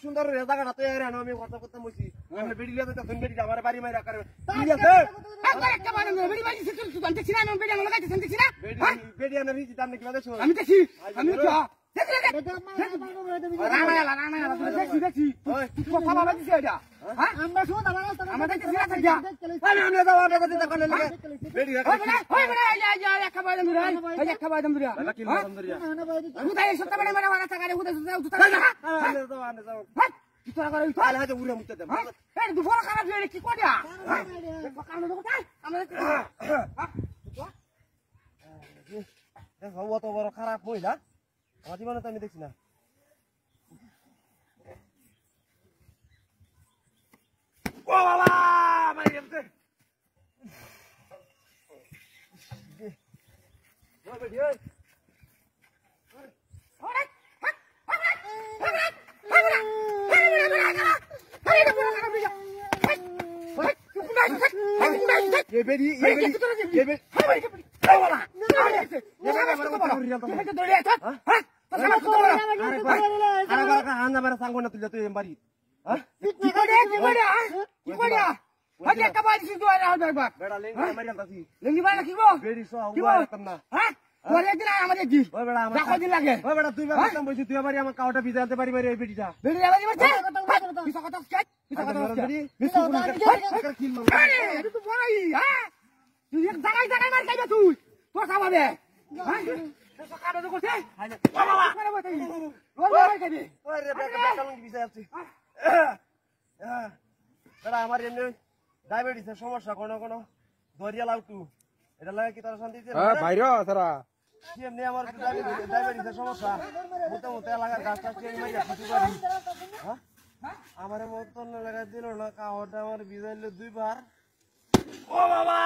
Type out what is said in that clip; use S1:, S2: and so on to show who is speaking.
S1: সুন্দর অত বড় খারাপ মহিলা আমার জীবনে তো আমি দেখছি না। ও বাবা মারি গেছে কাউটা ভিজাতে পারি বেটিটা আমার এমনি ডায়াবেটিসের সমস্যা কোনো কোনো দরিয়া লাউটু এটা লাগে কি তারা শান্তি বাইরে তারা এমনি আমার ডায়াবেটিসের সমস্যা মোটামুটি এলাকার গাছ টাছ আমার মতন লাগা দিল না কাওয়াটা আমার ভিজাইলো 2 বার। ও বাবা